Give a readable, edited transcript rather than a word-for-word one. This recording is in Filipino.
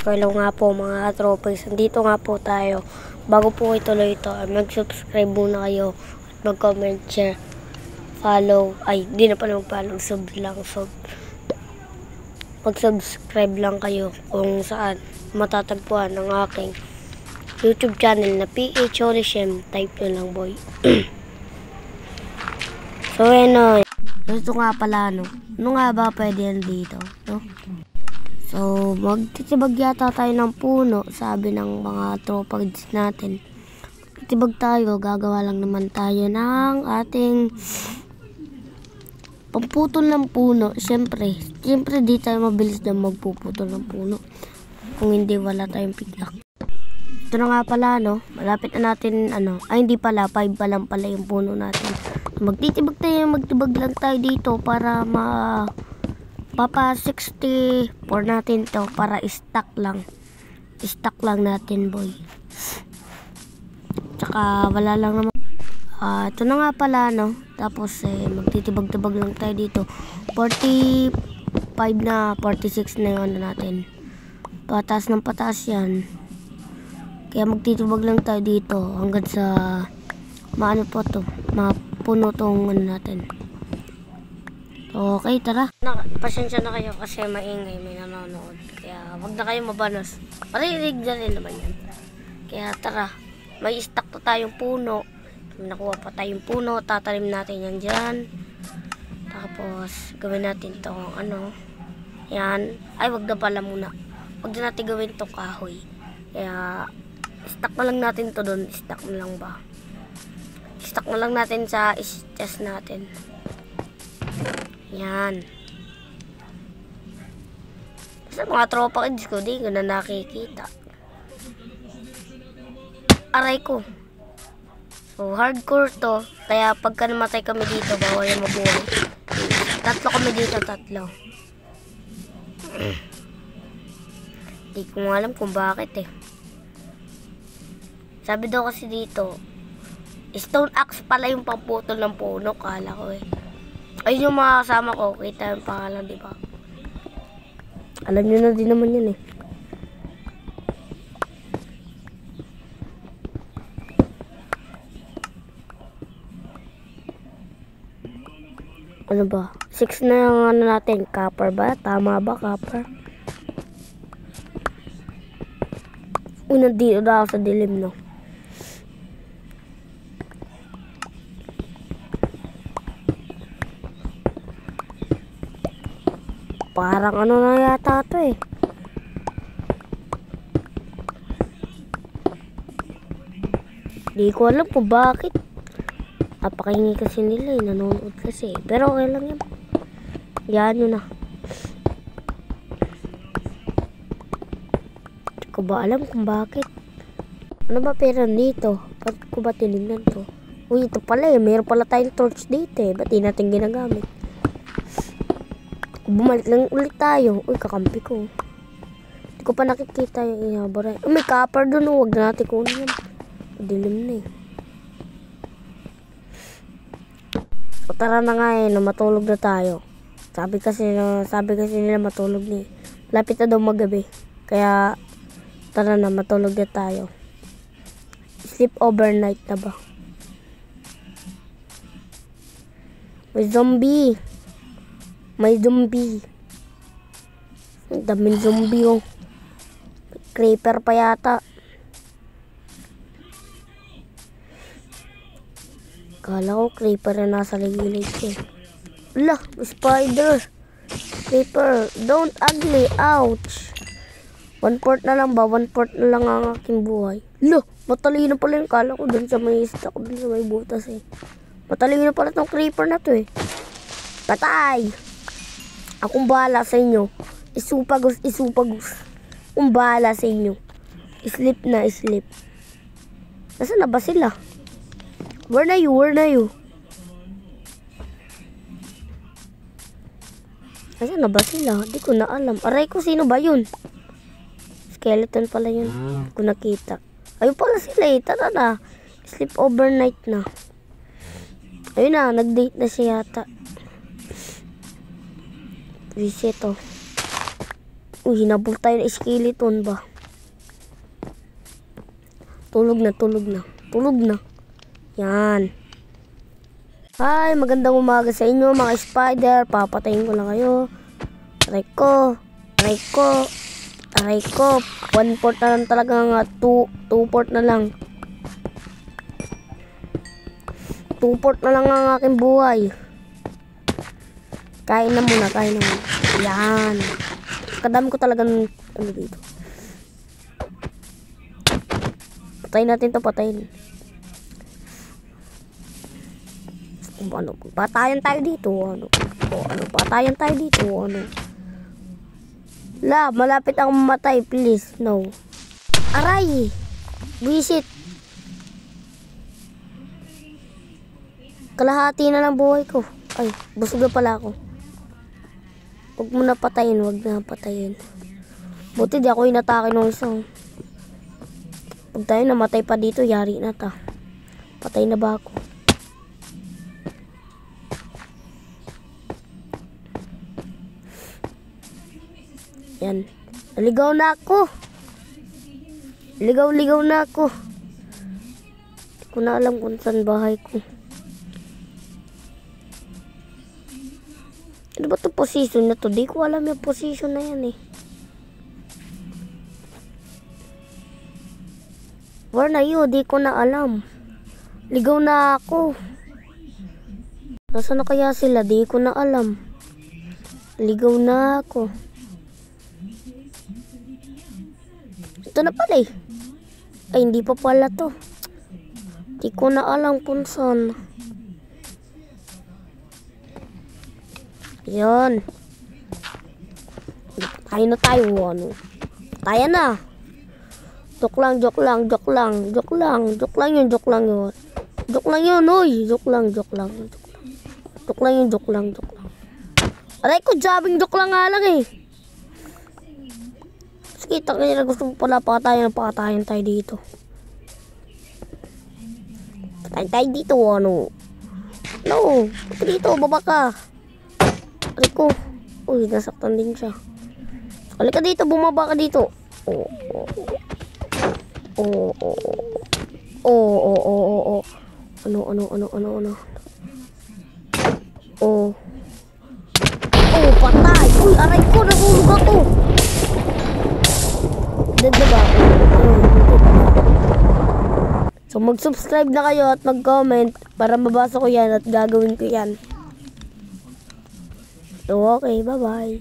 So hello nga po mga tropes, nandito nga po tayo. Bago po ituloy ito, mag-subscribe muna kayo at mag-comment, share, follow. Ay, di na pala mag-follow, sub lang. So, mag-subscribe lang kayo kung saan matatagpuan ang aking YouTube channel na PH Holishem. Type nyo lang, boy. So, ito nga pala, no? Ano nga ba pwede yan dito, no? So, magtitibag yata tayo ng puno, sabi ng mga tropags natin. Magtitibag tayo, gagawa lang naman tayo ng ating pamputol ng puno. Siyempre di tayo mabilis na magpuputol ng puno kung hindi wala tayong piglak. Ito na nga pala, no? Malapit na natin, hindi pala, 5 pa lang pala yung puno natin. Magtitibag lang tayo dito para Papa 64 natin to para stock lang natin, boy. Tsaka wala lang naman. Ito na nga pala, no? Tapos magtitibag-tibag lang tayo dito. 45 na, 46 na yung natin. Pataas ng pataas yan. Kaya magtitibag lang tayo dito hanggang sa mapuno tong natin. Okay, tara. Pasensya na kayo kasi maingay, may nanonood. Kaya wag na kayo mabanos. Marinig na rin naman yan. Kaya tara, may stock pa tayong puno. Nakuha pa tayong puno, tatalim natin yan dyan. Tapos, gawin natin to yan. Ay, wag na pala muna. Wag na natin gawin to kahoy. Kaya, stock na lang natin to doon. Stock na lang ba? Stock na lang natin sa chest natin. Yan. Sa mga tropa kids ko, di ko na nakikita. Aray ko. So, hardcore to. Kaya pagka namatay kami dito, bawal yung mabuhay. Tatlo kami dito, tatlo. Di ko nga alam kung bakit Sabi daw kasi dito, stone axe pala yung pamputol ng puno. Kala ko Ayun yung mga kasama ko. Kita yung pangalan, di ba? Alam nyo na din naman yun Ano ba? 6 na yung natin. Copper ba? Tama ba, copper? Nandito na ako sa dilim, no? Parang na yata ito Di ko alam kung bakit. Napakahingi kasi nila nanonood kasi. Pero okay lang yan. Yan yun na. Di ko ba alam kung bakit. Ano ba pera dito? Ba't ko ba tinignan to? Uy, ito pala Mayroon pala tayong torch dito Ba't di natin ginagamit? Bumalik lang ulit tayo. Uy, kakampi ko. Hindi ko pa nakikita yung inabara. May copper doon. Huwag na natin kunin yan. Dilim na So, tara na nga matulog na tayo. Sabi kasi nila matulog lapit na daw magabi. Kaya, tara na, matulog na tayo. Sleep overnight na ba? May zombie. Ang daming zombie Creeper pa yata. Kala ko creeper na nasa ligilid Ala, spider. Creeper, don't ugly. Ouch. 1/4 na lang ba? 1/4 na lang ang aking buhay. Ala, matalino pala yung kala ko dun sa may stock, dun sa may butas Matalino pala tong creeper na to Patay! Akong bahala sa inyo. Isupagos. Akong bahala sa inyo. Sleep na, sleep. Nasaan na ba sila? Where na you? Nasaan na ba sila? Di ko na alam. Aray ko, sino ba yun? Skeleton pala yun. Di ko nakita. Ayun pala sila Tara na. Sleep overnight na. Ayun na, nag-date na siya yata. Reset Uy, hinabol tayo ng skeleton ba? Tulog na, tulog na. Tulog na. Yan. Hi, magandang umaga sa inyo mga spider. Papatayin ko lang kayo. Aray ko. Aray ko. Aray ko. 1/4 na lang talaga nga. 2/4 na lang. 2/4 na lang ang aking buhay. Kain na muna, kain na muna. Yan. Kadami ko talaga ng ano dito. Patayin natin to, patayin. Ano, patayan tayo dito. Ano? Patayan tayo dito. Ano? La, malapit akong mamatay, please. No. Aray! Visit. Kalahati na lang buhay ko. Ay, busog na pala ako. Huwag mo na patayin, huwag na patayin. Buti di ako inatake ng isang. Pag tayo namatay pa dito, yari na ta. Patay na ba ako? Yan. Naligaw na ako. Ligaw-ligaw na ako. Hindi ko na alam kung saan bahay ko. Ano ba ito position na to? Di ko alam yung position na yan eh. Where na yun? Di ko na alam. Ligaw na ako. Nasaan na kaya sila? Di ko na alam. Ligaw na ako. Ito na pala eh. Ay, hindi pa pala to. Di ko na alam kung saan. Yan. Tayo na tayo. Ano? Tayo na. Joke lang, joke lang, joke lang, joke lang, joke lang yun, joke lang yun. Joke lang yun, oy. Joke lang, joke lang, joke lang. Joke lang yun, joke lang, joke lang. Aray ko, jabing joke lang nga lang eh. Sige, takina, gusto mo pala pakatayan tayo dito. Patayin tayo dito, ano. No, dito, baba ka. Aray ko. Uy, nasaktan din siya. Halika dito, bumaba ka dito. Ano. Patay. Uy, aray ko, nahulog ako. Dead na ba ako? So, mag-subscribe na kayo at mag-comment para mabasa ko yan at gagawin ko yan. So, okay, bye-bye.